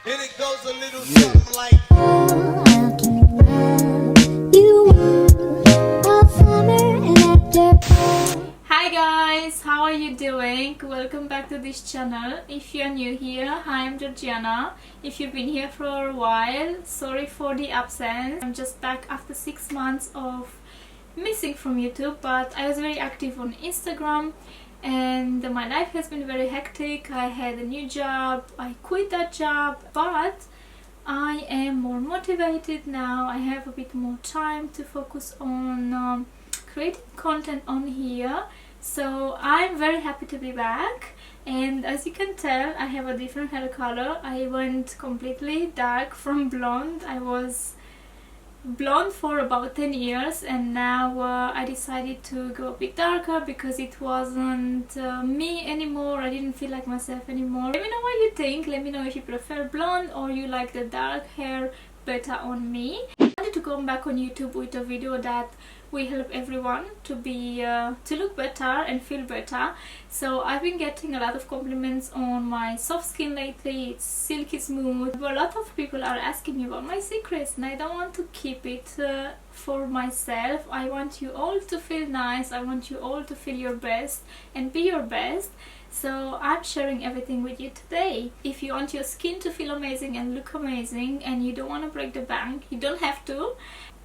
And it goes a little something like Hi guys, how are you doing? Welcome back to this channel. If you're new here, hi, I'm Giorgiana. If you've been here for a while, sorry for the absence. I'm just back after 6 months of missing from YouTube, but I was very active on Instagram and my life has been very hectic. I had a new job, I quit that job, but I am more motivated now. I have a bit more time to focus on creating content on here, so I'm very happy to be back. And as you can tell, I have a different hair color. I went completely dark from blonde. I was blonde for about 10 years and now I decided to go a bit darker because it wasn't me anymore. I didn't feel like myself anymore. Let me know what you think. Let me know if you prefer blonde or you like the dark hair better on me. I wanted to come back on YouTube with a video that will help everyone to be to look better and feel better. So I've been getting a lot of compliments on my soft skin lately. It's silky smooth. A lot of people are asking me about my secrets and I don't want to keep it for myself. I want you all to feel nice. I want you all to feel your best and be your best. So I'm sharing everything with you today. If you want your skin to feel amazing and look amazing and you don't want to break the bank, you don't have to.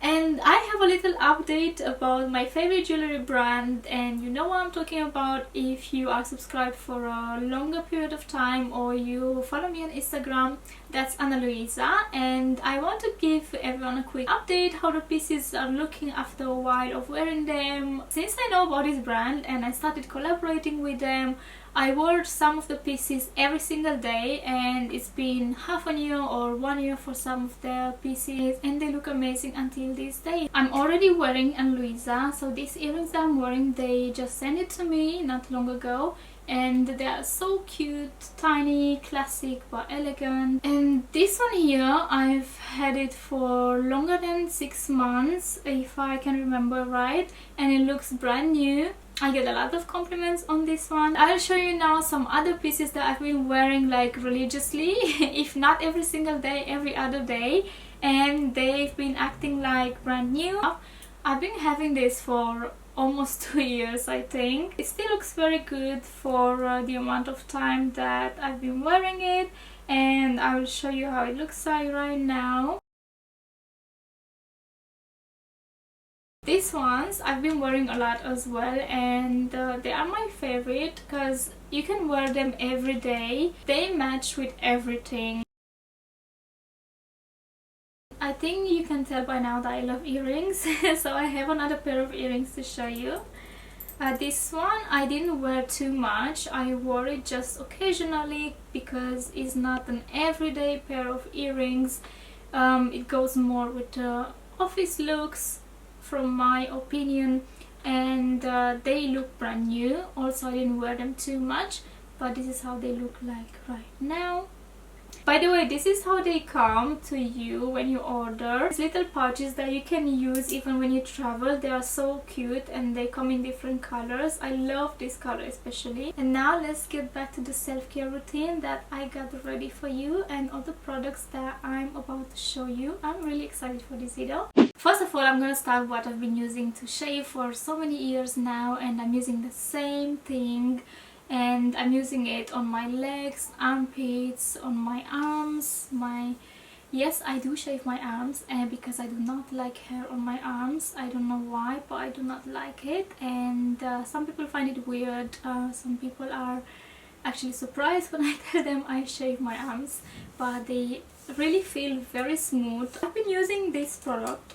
And I have a little update about my favorite jewelry brand, and you know what I'm talking about if you are subscribed for a longer period of time or you follow me on Instagram. That's Luisa, and I want to give everyone a quick update how the pieces are looking after a while of wearing them. Since I know about this brand and I started collaborating with them, I wore some of the pieces every single day, and it's been half a year or 1 year for some of their pieces and they look amazing until this day. I'm already wearing Luisa, so these earrings that I'm wearing, they just sent it to me not long ago and they are so cute, tiny, classic but elegant. And this one here, I've had it for longer than 6 months if I can remember right, and it looks brand new. I get a lot of compliments on this one. I'll show you now some other pieces that I've been wearing like religiously if not every single day, every other day, and they've been acting like brand new. I've been having this for almost 2 years, I think. It still looks very good for the amount of time that I've been wearing it, and I will show you how it looks like right now. These ones I've been wearing a lot as well, and they are my favorite because you can wear them every day. They match with everything. I think you can tell by now that I love earrings so I have another pair of earrings to show you. This one I didn't wear too much. I wore it just occasionally because it's not an everyday pair of earrings. It goes more with the office looks from my opinion, and they look brand new. Also, I didn't wear them too much, but this is how they look like right now. By the way, this is how they come to you when you order. These little pouches that you can use even when you travel. They are so cute and they come in different colors. I love this color especially. And now let's get back to the self-care routine that I got ready for you and all the products that I'm about to show you. I'm really excited for this video. First of all, I'm gonna start with what I've been using to shave for so many years now, and I'm using the same thing. And I'm using it on my legs, armpits, on my arms, yes, I do shave my arms, and because I do not like hair on my arms. I don't know why, but I do not like it, and some people find it weird. Some people are actually surprised when I tell them I shave my arms, but they really feel very smooth. I've been using this product.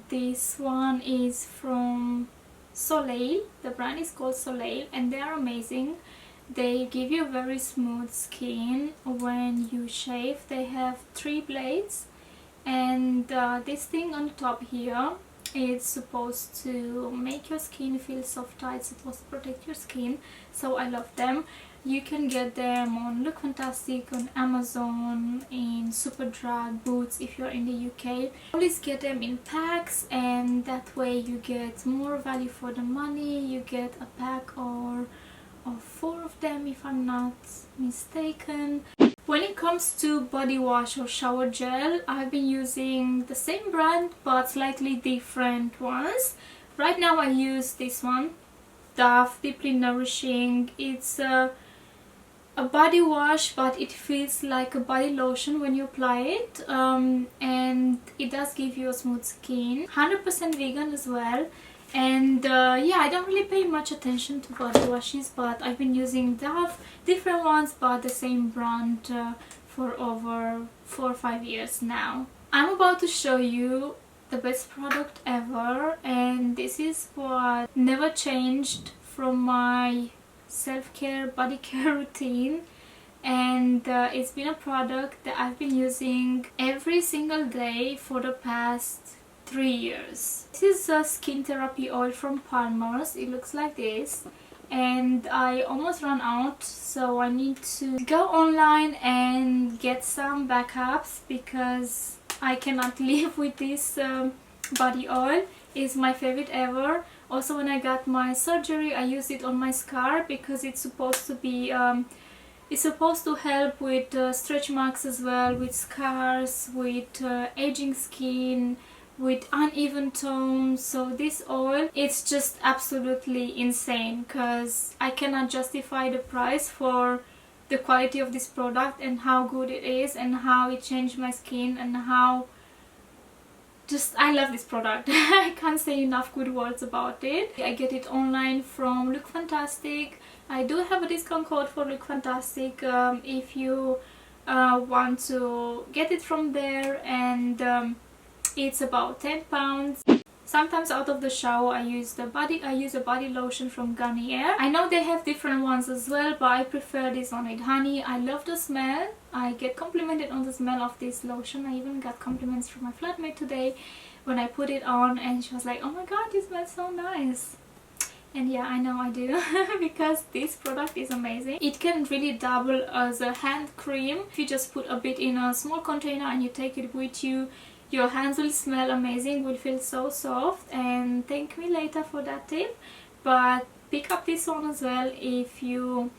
This one is from Soleil. The brand is called Soleil and they are amazing. They give you very smooth skin when you shave. They have 3 blades, and this thing on the top here is supposed to make your skin feel softer. It's supposed to protect your skin, so I love them. You can get them on Look Fantastic, on Amazon, in Superdrug, Boots if you're in the UK. Always get them in packs, and that way you get more value for the money. You get a pack or 4 of them if I'm not mistaken. When it comes to body wash or shower gel, I've been using the same brand but slightly different ones. Right now I use this one, Dove Deeply Nourishing. It's a body wash, but it feels like a body lotion when you apply it, and it does give you a smooth skin. 100% vegan as well. And yeah, I don't really pay much attention to body washes, but I've been using Dove, different ones but the same brand, for over 4 or 5 years now. I'm about to show you the best product ever, and this is what never changed from my self-care body care routine, and it's been a product that I've been using every single day for the past 3 years. This is a skin therapy oil from Palmer's. It looks like this, and I almost ran out, so I need to go online and get some backups because I cannot live with this body oil. It's my favorite ever. Also, when I got my surgery, I used it on my scar because it's supposed to be it's supposed to help with stretch marks as well, with scars, with aging skin, with uneven tone. So this oil, it's just absolutely insane because I cannot justify the price for the quality of this product and how good it is and how it changed my skin and how just I love this product. I can't say enough good words about it. I get it online from Look Fantastic. I do have a discount code for Look Fantastic if you want to get it from there, and it's about £10. Sometimes out of the shower I use a body lotion from Garnier. I know they have different ones as well, but I prefer this one with honey. I love the smell. I get complimented on the smell of this lotion. I even got compliments from my flatmate today when I put it on, and she was like, oh my god, it smells so nice. And yeah, I know I do because this product is amazing. It can really double as a hand cream. If you just put a bit in a small container and you take it with you, your hands will smell amazing, will feel so soft, and thank me later for that tip. But pick up this one as well if you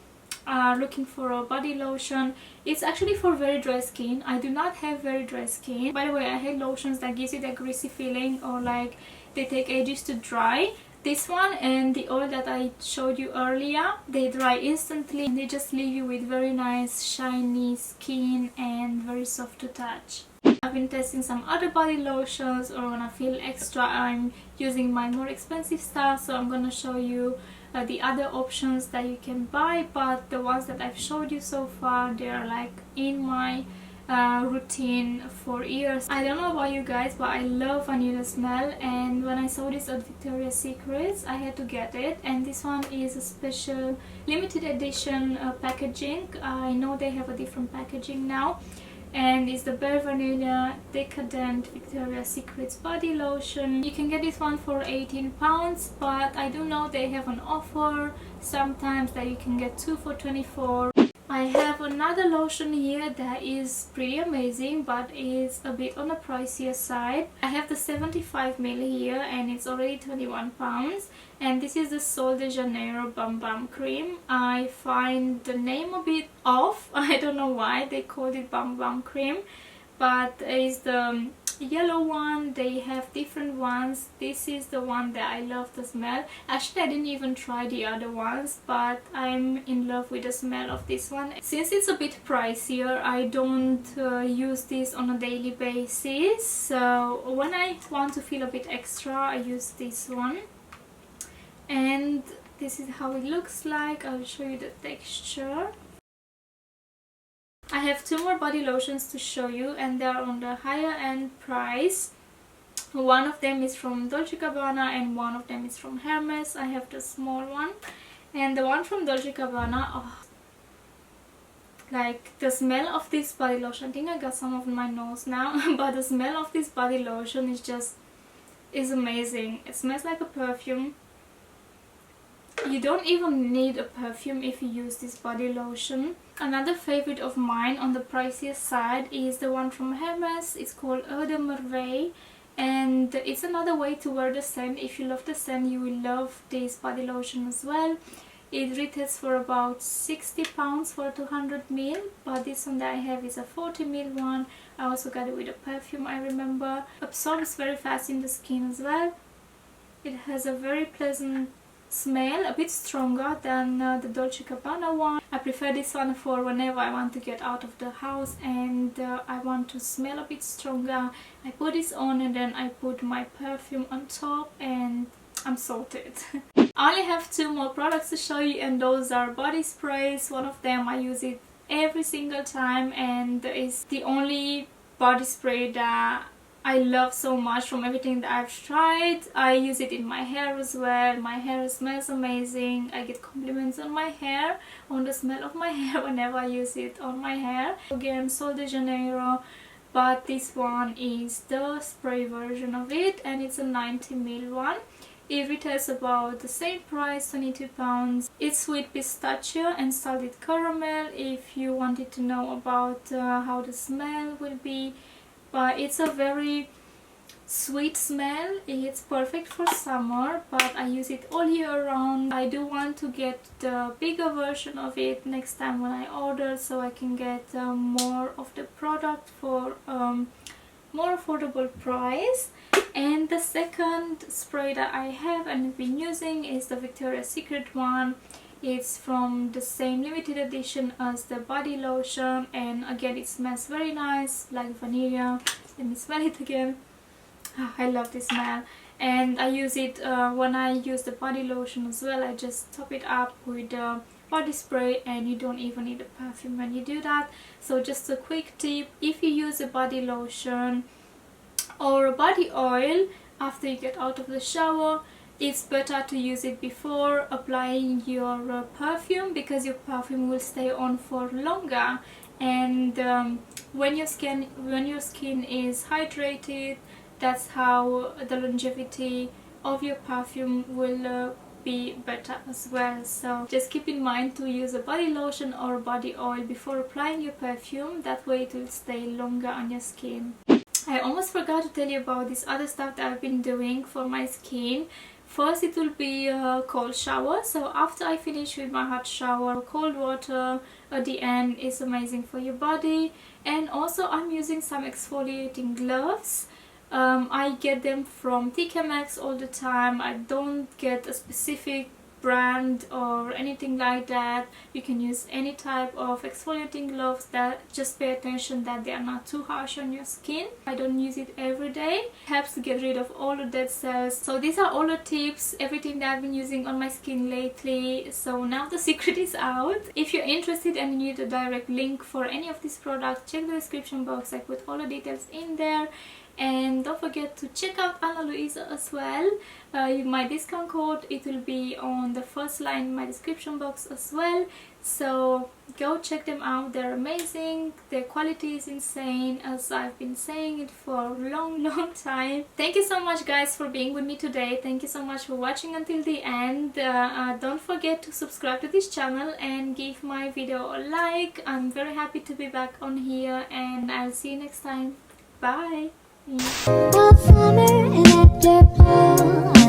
are looking for a body lotion. It's actually for very dry skin. I do not have very dry skin. By the way, I hate lotions that gives you that greasy feeling or like they take ages to dry. This one and the oil that I showed you earlier, they dry instantly and they just leave you with very nice shiny skin and very soft to touch. I've been testing some other body lotions, or when I feel extra I'm using my more expensive stuff, so I'm gonna show you the other options that you can buy, but the ones that I've showed you so far, they are like in my routine for years. I don't know about you guys, but I love vanilla smell, and when I saw this at Victoria's Secrets I had to get it, and this one is a special limited edition packaging. I know they have a different packaging now, and it's the Bare Vanilla Decadent Victoria's Secrets body lotion. You can get this one for £18, but I do know they have an offer sometimes that you can get 2 for £24. I have another lotion here that is pretty amazing, but is a bit on the pricier side. I have the 75ml here and it's already £21, and this is the Sol de Janeiro Bum Bum Cream. I find the name a bit off. I don't know why they called it Bum Bum Cream, but it's the yellow one. They have different ones. This is the one that I love the smell. Actually, I didn't even try the other ones, but I'm in love with the smell of this one. Since it's a bit pricier, I don't use this on a daily basis, so when I want to feel a bit extra I use this one, and this is how it looks like. I'll show you the texture. I have 2 more body lotions to show you, and they are on the higher end price. One of them is from Dolce & Gabbana and one of them is from Hermes. I have the small one, and the one from Dolce & Gabbana, oh, like the smell of this body lotion, I think I got some of my nose now, but the smell of this body lotion is amazing. It smells like a perfume. You don't even need a perfume if you use this body lotion. Another favorite of mine on the pricier side is the one from Hermes. It's called Eau de Merveille, and it's another way to wear the scent. If you love the scent, you will love this body lotion as well. It retails for about £60 for 200 ml, but this one that I have is a 40 ml one. I also got it with a perfume, I remember. Absorbs very fast in the skin as well. It has a very pleasant smell, a bit stronger than the Dolce & Gabbana one. I prefer this one for whenever I want to get out of the house and I want to smell a bit stronger. I put this on and then I put my perfume on top and I'm sorted. I only have 2 more products to show you, and those are body sprays. One of them I use it every single time and is the only body spray that I love so much from everything that I've tried. I use it in my hair as well. My hair smells amazing. I get compliments on my hair, on the smell of my hair whenever I use it on my hair. Again, Sol de Janeiro, but this one is the spray version of it and it's a 90 ml one. It retails about the same price, £22. It's sweet pistachio and salted caramel if you wanted to know about how the smell will be. But it's a very sweet smell. It's perfect for summer, but I use it all year round. I do want to get the bigger version of it next time when I order, so I can get more of the product for more affordable price. And the second spray that I have and have been using is the Victoria's Secret one. It's from the same limited edition as the body lotion, and again it smells very nice, like vanilla. Let me smell it again. I love this smell, and I use it when I use the body lotion as well. I just top it up with the body spray and you don't even need a perfume when you do that. So just a quick tip: if you use a body lotion or a body oil after you get out of the shower, it's better to use it before applying your perfume, because your perfume will stay on for longer. And when your skin is hydrated, that's how the longevity of your perfume will be better as well. So just keep in mind to use a body lotion or a body oil before applying your perfume. That way it will stay longer on your skin. I almost forgot to tell you about this other stuff that I've been doing for my skin. First, it will be a cold shower. So after I finish with my hot shower, cold water at the end is amazing for your body. And also I'm using some exfoliating gloves. I get them from TK Maxx all the time. I don't get a specific brand or anything like that. You can use any type of exfoliating gloves, that just pay attention that they are not too harsh on your skin. I don't use it every day. It helps to get rid of all the dead cells. So these are all the tips, everything that I've been using on my skin lately. So now the secret is out. If you're interested and you need a direct link for any of these products, check the description box. I put all the details in there. And don't forget to check out Luisa as well. My discount code, it will be on the first line in my description box as well. So go check them out. They're amazing. Their quality is insane, as I've been saying it for a long time. Thank you so much guys for being with me today. Thank you so much for watching until the end. Don't forget to subscribe to this channel and give my video a like. I'm very happy to be back on here, and I'll see you next time. Bye. All summer and after fall,